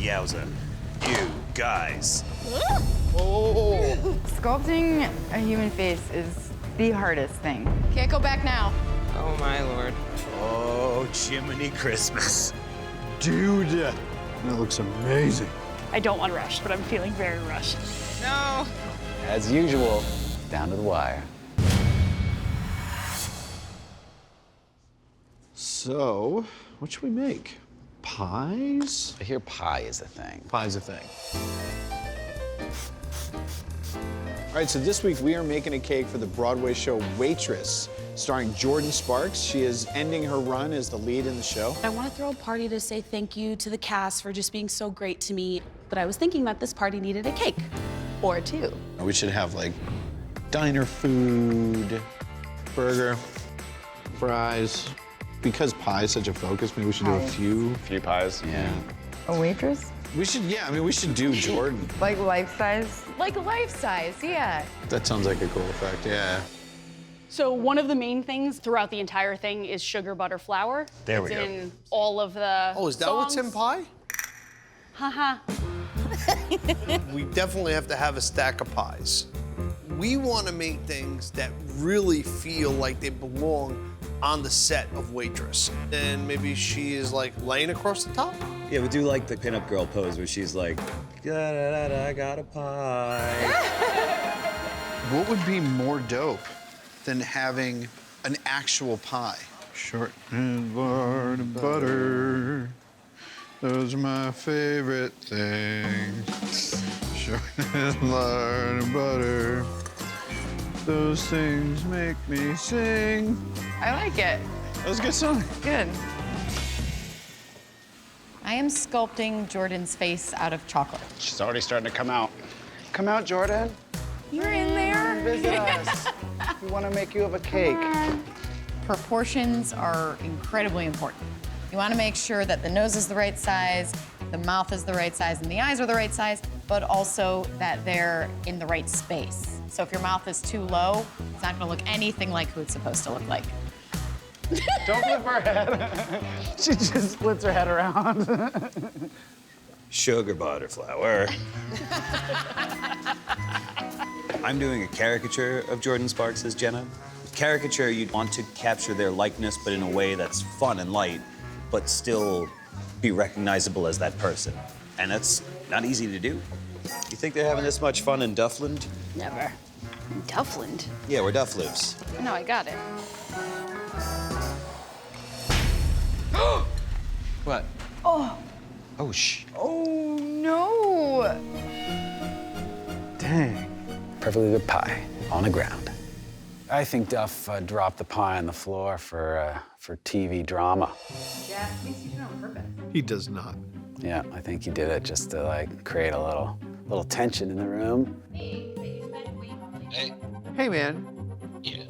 Yowza. You guys. Oh. Sculpting a human face is the hardest thing. Can't go back now. Oh, my Lord. Oh, Jiminy Christmas. Dude, that looks amazing. I don't want to rush, but I'm feeling very rushed. No. As usual, down to the wire. So, what should we make? Pies? I hear pie is a thing. Pie's a thing. All right, so this week we are making a cake for the Broadway show Waitress, starring Jordin Sparks. She is ending her run as the lead in the show. I want to throw a party to say thank you to the cast for just being so great to me. But I was thinking that this party needed a cake or two. We should have like diner food, burger, fries. Because pie is such a focus, maybe we should do a few pies. Yeah. A waitress? We should, yeah, I mean, we should do Jordan. Like life size? Like life size, yeah. That sounds like a cool effect, yeah. So one of the main things throughout the entire thing is sugar, butter, flour. There we It's go. in all of the Oh, is that what's in pie? Haha. We definitely have to have a stack of pies. We want to make things that really feel like they belong on the set of Waitress. And maybe she is like laying across the top? Yeah, we do like the pinup girl pose where she's like, da da da da, I got a pie. What would be more dope than having an actual pie? Short and hard and butter. Those are my favorite things. Short and hard and butter. Those things make me sing. I like it. That was a good song. Good. I am sculpting Jordan's face out of chocolate. She's already starting to come out. Come out, Jordan. You're in there? Visit us. We want to make you up a cake. Proportions are incredibly important. You want to make sure that the nose is the right size, the mouth is the right size, and the eyes are the right size, but also that they're in the right space. So if your mouth is too low, it's not going to look anything like who it's supposed to look like. Don't flip her head. She just splits her head around. Sugar, butter, flour. I'm doing a caricature of Jordin Sparks as Jenna. Caricature, you'd want to capture their likeness, but in a way that's fun and light, but still be recognizable as that person. And that's not easy to do. You think they're having this much fun in Duffland? Never. Duffland? Yeah, where Duff lives. No, I got it. What? Oh. Oh, shh. Oh, no. Dang. Perfectly good pie on the ground. I think Duff dropped the pie on the floor for TV drama. Yeah, thinks you do it on purpose. He does not. Yeah, I think he did it just to like create a little tension in the room. Hey, man. Yeah.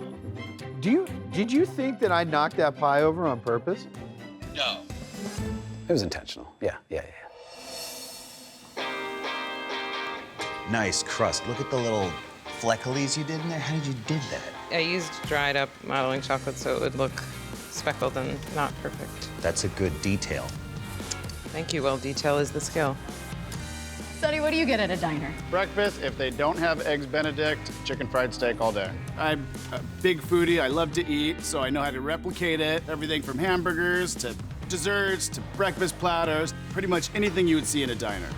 Did you think that I knocked that pie over on purpose? No. It was intentional. Yeah. Nice crust. Look at the little fleckles you did in there. How did you did that? I used dried up modeling chocolate so it would look speckled and not perfect. That's a good detail. Thank you. Well, detail is the skill. Sonny, what do you get at a diner? Breakfast, if they don't have eggs Benedict, chicken fried steak all day. I'm a big foodie. I love to eat, so I know how to replicate it. Everything from hamburgers to desserts to breakfast platters, pretty much anything you would see in a diner.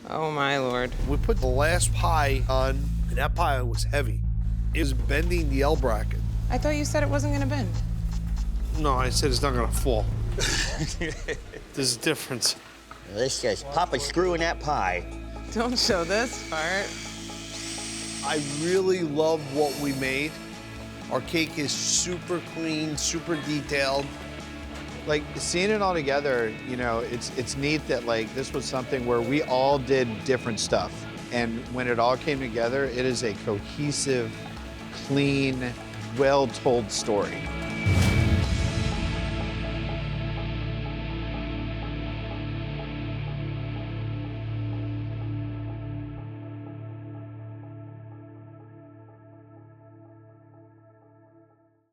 Oh, my Lord. We put the last pie on, and that pie was heavy. It was bending the L bracket. I thought you said it wasn't going to bend. No, I said it's not gonna fall. There's a difference. Let's just pop a screw in that pie. Don't show this part. I really love what we made. Our cake is super clean, super detailed. Like, seeing it all together, you know, it's neat that, like, this was something where we all did different stuff. And when it all came together, it is a cohesive, clean, well-told story.